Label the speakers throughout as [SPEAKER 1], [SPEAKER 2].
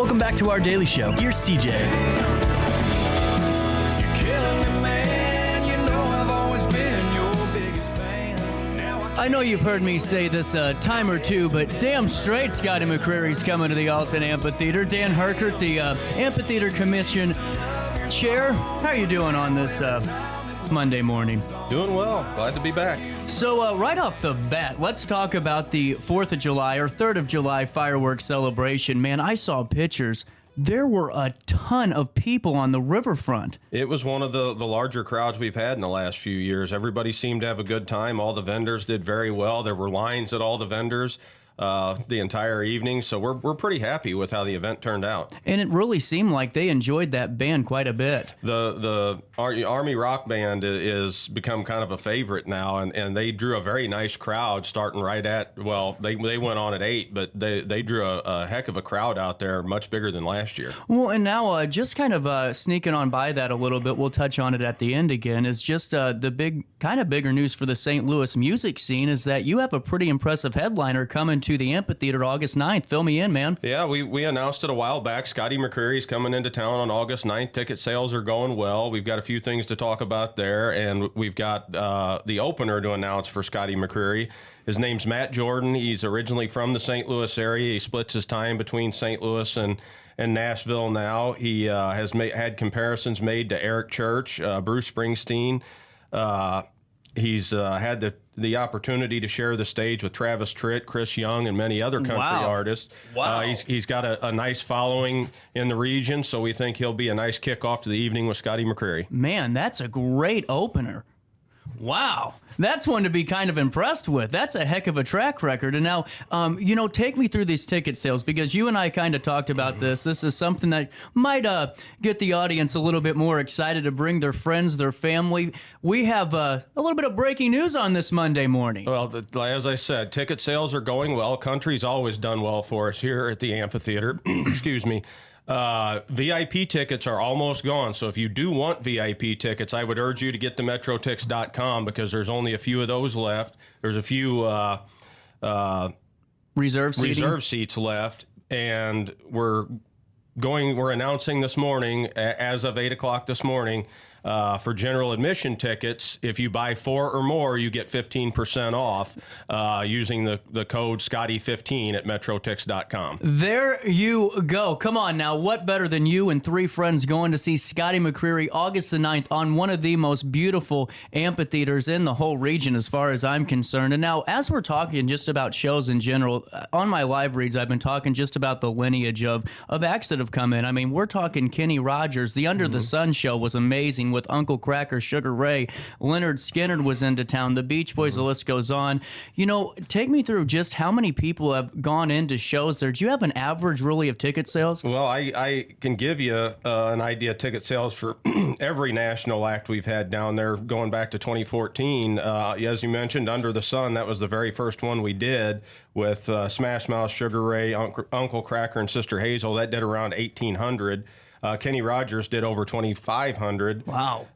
[SPEAKER 1] Welcome back to our daily show. Here's CJ. I know you've heard me say this a time or two, but damn straight Scotty McCreery's coming to the Alton Amphitheater. Dan Herkert, the Amphitheater Commission chair. How are you doing on this Monday morning?
[SPEAKER 2] Doing well. Glad to be back.
[SPEAKER 1] So right off the bat, let's talk about the 4th of July or 3rd of July fireworks celebration. Man, I saw pictures. There were a ton of people on the riverfront.
[SPEAKER 2] It was one of the larger crowds we've had in the last few years. Everybody seemed to have a good time. All the vendors did very well. There were lines at all the vendors the entire evening, so we're pretty happy with how the event turned out.
[SPEAKER 1] And it really seemed like they enjoyed that band quite a bit.
[SPEAKER 2] The Army Rock Band is become kind of a favorite now, and they drew a very nice crowd starting right at, well, they went on at 8, but they drew a heck of a crowd out there, much bigger than last year.
[SPEAKER 1] Well, and now just kind of sneaking on by that a little bit, we'll touch on it at the end again, is just the bigger news for the St. Louis music scene is that you have a pretty impressive headliner coming to the amphitheater August 9th. Fill me in, man.
[SPEAKER 2] Yeah, we announced it a while back. Scotty McCreery's coming into town on August 9th. Ticket sales are going well. We've got a few things to talk about there, and we've got the opener to announce for Scotty McCreery. His name's Matt Jordan. He's originally from the St. Louis area. He splits his time between St. Louis and Nashville now. He has had comparisons made to Eric Church, Bruce Springsteen. He's had the opportunity to share the stage with Travis Tritt, Chris Young, and many other country artists.
[SPEAKER 1] Wow.
[SPEAKER 2] He's got a nice following in the region, so we think he'll be a nice kickoff to the evening with Scotty McCreery.
[SPEAKER 1] Man, that's a great opener. Wow. That's one to be kind of impressed with. That's a heck of a track record. And now, take me through these ticket sales, because you and I kind of talked about this. This is something that might get the audience a little bit more excited to bring their friends, their family. We have a little bit of breaking news on this Monday morning.
[SPEAKER 2] Well, as I said, ticket sales are going well. Country's always done well for us here at the amphitheater. Excuse me. VIP tickets are almost gone, so if you do want VIP tickets, I would urge you to get to MetroTix.com, because there's only a few of those left. There's a few
[SPEAKER 1] reserve
[SPEAKER 2] seats left, and we're announcing this morning, as of 8 o'clock this morning, for general admission tickets, if you buy 4 or more, you get 15% off using the code Scotty15 at MetroTix.com.
[SPEAKER 1] There you go. Come on now. What better than you and 3 friends going to see Scotty McCreery August the 9th on one of the most beautiful amphitheaters in the whole region as far as I'm concerned. And now, as we're talking just about shows in general, on my live reads, I've been talking just about the lineage of acts that have come in. I mean, we're talking Kenny Rogers. The Under the Sun show was amazing with Uncle Kracker, Sugar Ray. Leonard Skinner was into town. The Beach Boys, the list goes on. Take me through just how many people have gone into shows there. Do you have an average, really, of ticket sales?
[SPEAKER 2] Well, I can give you an idea of ticket sales for every national act we've had down there going back to 2014. As you mentioned, Under the Sun, that was the very first one we did with Smash Mouth, Sugar Ray, Uncle Kracker, and Sister Hazel. That did around 1,800. Kenny Rogers did over 2,500.
[SPEAKER 1] Wow.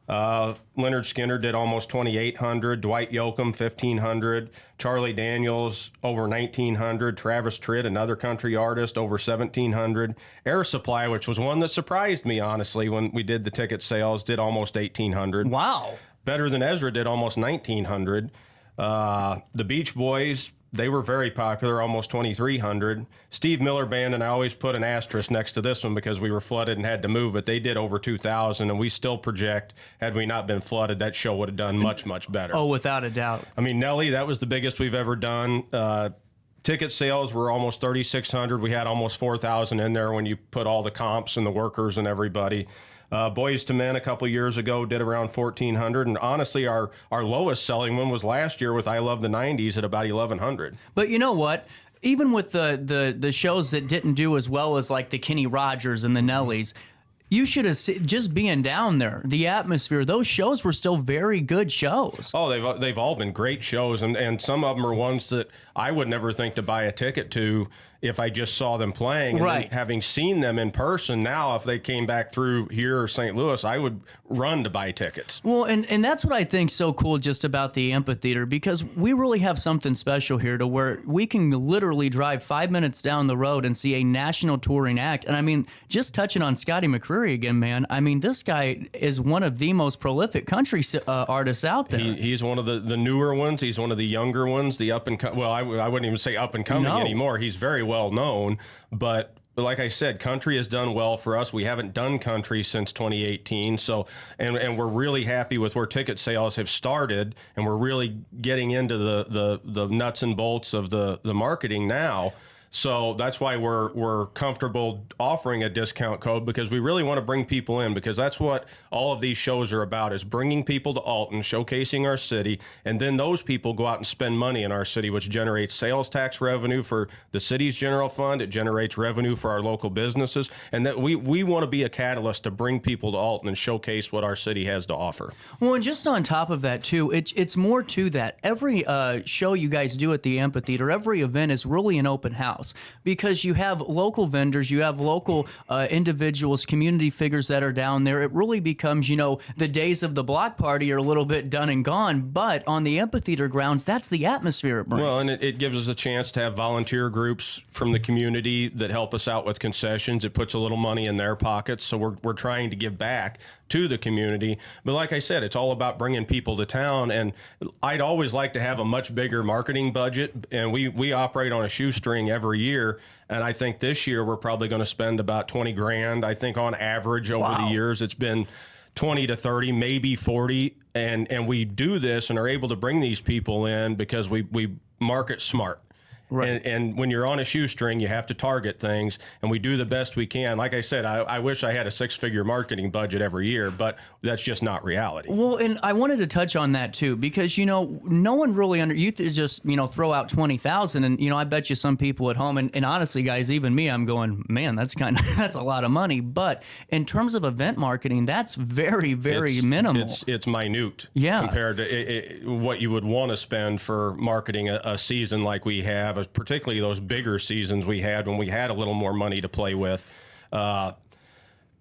[SPEAKER 2] Leonard Skinner did almost 2,800. Dwight Yoakam, 1,500. Charlie Daniels, over 1,900. Travis Tritt, another country artist, over 1,700. Air Supply, which was one that surprised me, honestly, when we did the ticket sales, did almost 1,800.
[SPEAKER 1] Wow.
[SPEAKER 2] Better Than Ezra did almost 1,900. The Beach Boys, they were very popular, almost 2,300. Steve Miller Band, and I always put an asterisk next to this one because we were flooded and had to move, but they did over 2,000, and we still project, had we not been flooded, that show would have done much, much better.
[SPEAKER 1] Oh, without a doubt.
[SPEAKER 2] I mean, Nelly, that was the biggest we've ever done. Ticket sales were almost 3,600. We had almost 4,000 in there when you put all the comps and the workers and everybody. Boys to Men a couple years ago did around 1,400, and honestly, our lowest selling one was last year with I Love the 90s at about 1,100.
[SPEAKER 1] But you know what? Even with the shows that didn't do as well as like the Kenny Rogers and the Nellies, you should have just being down there, the atmosphere. Those shows were still very good shows.
[SPEAKER 2] Oh, they've all been great shows, and some of them are ones that I would never think to buy a ticket to if I just saw them playing. And
[SPEAKER 1] Right.
[SPEAKER 2] then having seen them in person, now if they came back through here or St. Louis, I would run to buy tickets.
[SPEAKER 1] Well, and that's what I think's so cool just about the amphitheater, because we really have something special here to where we can literally drive 5 minutes down the road and see a national touring act. And I mean, just touching on Scotty McCreery again, man, I mean, this guy is one of the most prolific country artists out there.
[SPEAKER 2] He's one of the newer ones. He's one of the younger ones, the up and well, I wouldn't even say up and coming anymore. He's very well known, but like I said, country has done well for us. We haven't done country since 2018. So, and we're really happy with where ticket sales have started, and we're really getting into the nuts and bolts of the marketing now. So that's why we're comfortable offering a discount code, because we really want to bring people in, because that's what all of these shows are about, is bringing people to Alton, showcasing our city, and then those people go out and spend money in our city, which generates sales tax revenue for the city's general fund. It generates revenue for our local businesses, and that we want to be a catalyst to bring people to Alton and showcase what our city has to offer.
[SPEAKER 1] Well, and just on top of that, too, it's more to that. Every show you guys do at the amphitheater, every event is really an open house, because you have local vendors, you have local individuals, community figures that are down there. It really becomes, the days of the block party are a little bit done and gone, but on the amphitheater grounds, that's the atmosphere it brings.
[SPEAKER 2] Well, and it gives us a chance to have volunteer groups from the community that help us out with concessions. It puts a little money in their pockets, so we're trying to give back to the community. But like I said, it's all about bringing people to town, and I'd always like to have a much bigger marketing budget, and we operate on a shoestring every year, and I think this year we're probably going to spend about 20 grand. I think on average over the years it's been 20 to 30, maybe 40, and we do this and are able to bring these people in because we market smart. Right. And when you're on a shoestring, you have to target things, and we do the best we can. Like I said, I wish I had a six-figure marketing budget every year, but that's just not reality.
[SPEAKER 1] Well, and I wanted to touch on that too, because no one really you just throw out 20,000, and I bet you some people at home, and honestly, guys, even me, I'm going, man, that's a lot of money. But in terms of event marketing, that's very, very minimal.
[SPEAKER 2] It's minute, compared to what you would want to spend for marketing a season like we have. Particularly those bigger seasons we had when we had a little more money to play with.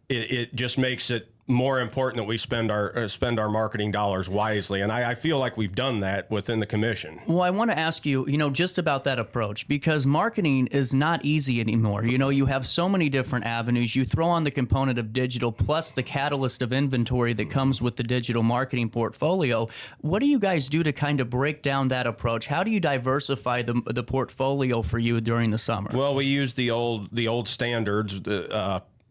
[SPEAKER 2] It just makes it more important that we spend our marketing dollars wisely, and I feel like we've done that within the commission.
[SPEAKER 1] Well, I want to ask you, just about that approach, because marketing is not easy anymore. You have so many different avenues. You throw on the component of digital plus the catalyst of inventory that comes with the digital marketing portfolio. What do you guys do to kind of break down that approach? How do you diversify the portfolio for you during the summer?
[SPEAKER 2] Well, we use the old standards.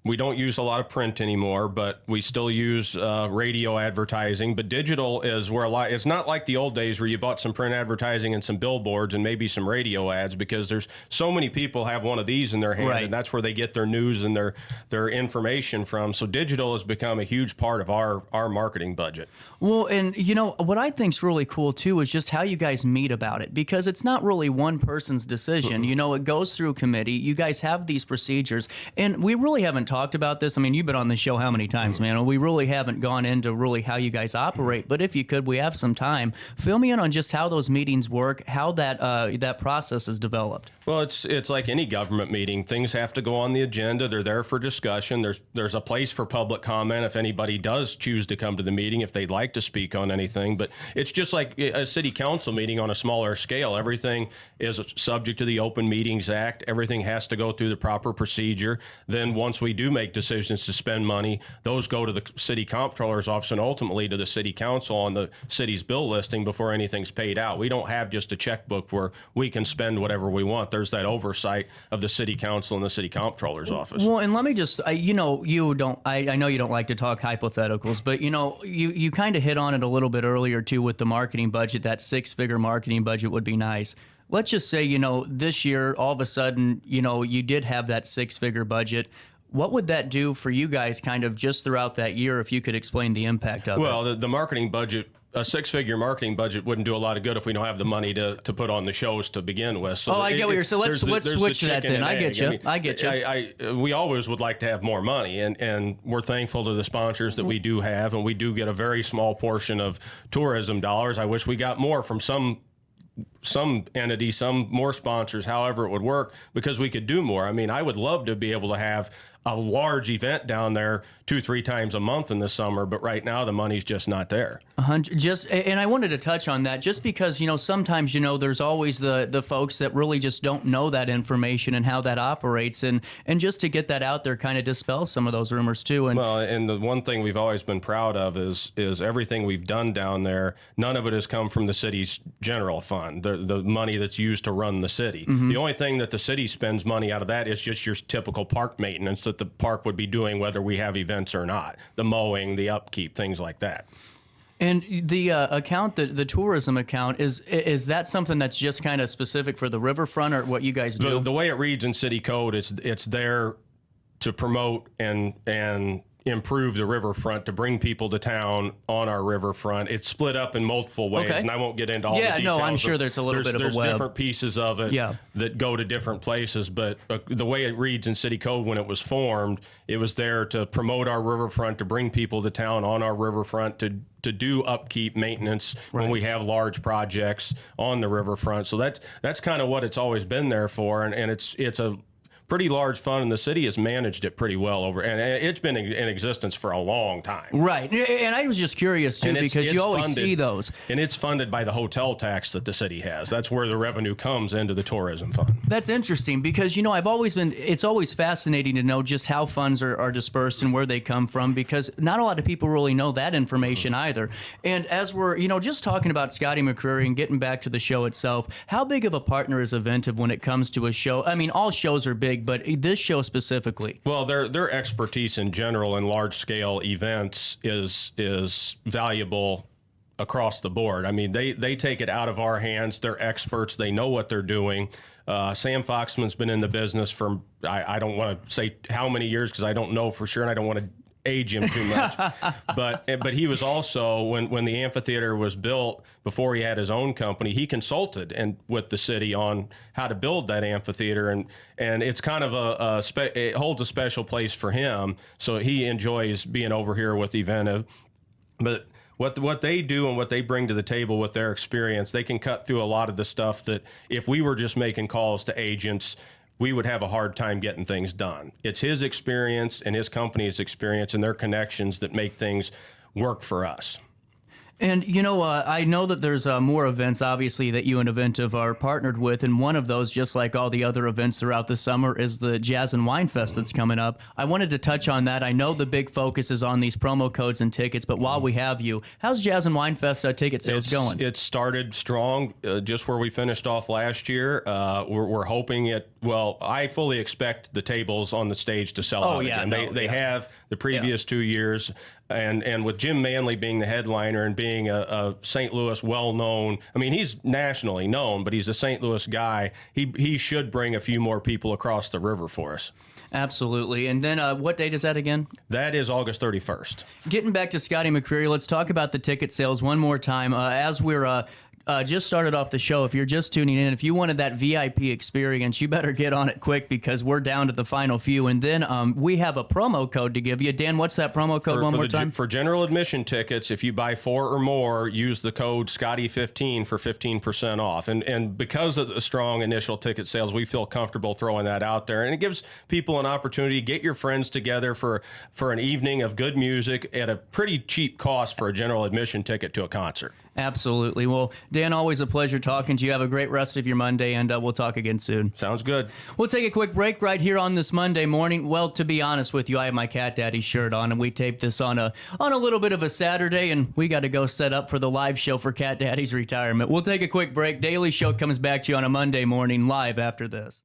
[SPEAKER 2] We don't use a lot of print anymore, but we still use radio advertising. But digital is where it's not like the old days where you bought some print advertising and some billboards and maybe some radio ads, because there's so many people have one of these in their hand, and that's where they get their news and their information from. So digital has become a huge part of our marketing budget.
[SPEAKER 1] Well, and what I think's really cool too is just how you guys meet about it, because it's not really one person's decision. It goes through committee. You guys have these procedures, and we really haven't talked about this. I mean, you've been on the show how many times, man? We really haven't gone into really how you guys operate, but if you could, we have some time. Fill me in on just how those meetings work, how that process is developed.
[SPEAKER 2] Well, it's like any government meeting. Things have to go on the agenda. They're there for discussion. There's a place for public comment if anybody does choose to come to the meeting, if they'd like to speak on anything. But it's just like a city council meeting on a smaller scale. Everything is subject to the Open Meetings Act. Everything has to go through the proper procedure. Then once we do make decisions to spend money, those go to the city comptroller's office and ultimately to the city council on the city's bill listing before anything's paid out. We don't have just a checkbook where we can spend whatever we want. There's that oversight of the city council and the city comptroller's office.
[SPEAKER 1] Well, and let me just, I know you don't like to talk hypotheticals, but you kind of hit on it a little bit earlier too with the marketing budget. That six-figure marketing budget would be nice. Let's just say, this year, all of a sudden, you did have that six-figure budget. What would that do for you guys kind of just throughout that year, if you could explain the impact of it?
[SPEAKER 2] Well, the marketing budget, a six-figure marketing budget wouldn't do a lot of good if we don't have the money to put on the shows to begin with. So
[SPEAKER 1] I get what you're saying. Let's switch to that then. I get you. I get you.
[SPEAKER 2] We always would like to have more money, and we're thankful to the sponsors that we do have, and we do get a very small portion of tourism dollars. I wish we got more from some some entity, some more sponsors, however it would work, because we could do more. I mean, I would love to be able to have a large event down there 2-3 times a month in the summer, but right now the money's just not there.
[SPEAKER 1] And I wanted to touch on that just because, sometimes, there's always the folks that really just don't know that information and how that operates, and just to get that out there kind of dispels some of those rumors too. And
[SPEAKER 2] well, and the one thing we've always been proud of is everything we've done down there. None of it has come from the city's general fund, the money that's used to run the city. The only thing that the city spends money out of that is just your typical park maintenance that the park would be doing, whether we have events or not, the mowing, the upkeep, things like that.
[SPEAKER 1] And the account, the tourism account, is that something that's just kind of specific for the riverfront, or what you guys do?
[SPEAKER 2] The way it reads in city code, it's there to promote and improve the riverfront, to bring people to town on our riverfront. It's split up in multiple ways, and I won't get into all the details.
[SPEAKER 1] Yeah, no, I'm sure there's a little bit of a web.
[SPEAKER 2] There's different pieces of it that go to different places, but the way it reads in city code when it was formed, it was there to promote our riverfront, to bring people to town on our riverfront, to do upkeep, maintenance when we have large projects on the riverfront. So that's kind of what it's always been there for, and it's a pretty large fund, and the city has managed it pretty well and it's been in existence for a long time. Right.
[SPEAKER 1] And I was just curious too, because you always see those.
[SPEAKER 2] And it's funded by the hotel tax that the city has. That's where the revenue comes into the tourism fund.
[SPEAKER 1] That's interesting because, it's always fascinating to know just how funds are dispersed and where they come from, because not a lot of people really know that information either. And as we're, just talking about Scotty McCreery and getting back to the show itself, how big of a partner is Eventive when it comes to a show? I mean, all shows are big, but this show specifically.
[SPEAKER 2] Well, their expertise in general in large-scale events is valuable across the board. I mean, they take it out of our hands. They're experts. They know what they're doing. Sam Foxman's been in the business for, I don't want to say how many years because I don't know for sure, and I don't want to age him too much. but he was also, when the amphitheater was built, before he had his own company, he consulted with the city on how to build that amphitheater, and it's kind of it holds a special place for him. So he enjoys being over here with Eventive. But what they do and what they bring to the table with their experience, they can cut through a lot of the stuff that if we were just making calls to agents, we would have a hard time getting things done. It's his experience and his company's experience and their connections that make things work for us.
[SPEAKER 1] And, I know that there's more events, obviously, that you and Eventive are partnered with. And one of those, just like all the other events throughout the summer, is the Jazz and Wine Fest that's coming up. I wanted to touch on that. I know the big focus is on these promo codes and tickets, but while we have you, how's Jazz and Wine Fest ticket sales going?
[SPEAKER 2] It started strong, just where we finished off last year. We're hoping I fully expect the tables on the stage to sell out again. They have the previous 2 years. And with Jim Manley being the headliner and being a St. Louis well-known, I mean, he's nationally known, but he's a St. Louis guy. He should bring a few more people across the river for us.
[SPEAKER 1] Absolutely. And then what date is that again?
[SPEAKER 2] That is August 31st.
[SPEAKER 1] Getting back to Scotty McCreery, let's talk about the ticket sales one more time. As we're just started off the show, if you're just tuning in, if you wanted that VIP experience, you better get on it quick because we're down to the final few. And then we have a promo code to give you. Dan, what's that promo code one more time?
[SPEAKER 2] For general admission tickets, if you buy 4 or more, use the code Scotty15 for 15% off. And because of the strong initial ticket sales, we feel comfortable throwing that out there. And it gives people an opportunity to get your friends together for an evening of good music at a pretty cheap cost for a general admission ticket to a concert.
[SPEAKER 1] Absolutely. Well, Dan, always a pleasure talking to you. Have a great rest of your Monday, and we'll talk again soon.
[SPEAKER 2] Sounds good.
[SPEAKER 1] We'll take a quick break right here on this Monday morning. Well, to be honest with you, I have my Cat Daddy shirt on, and we taped this on a little bit of a Saturday, and we got to go set up for the live show for Cat Daddy's retirement. We'll take a quick break. Daily Show comes back to you on a Monday morning live after this.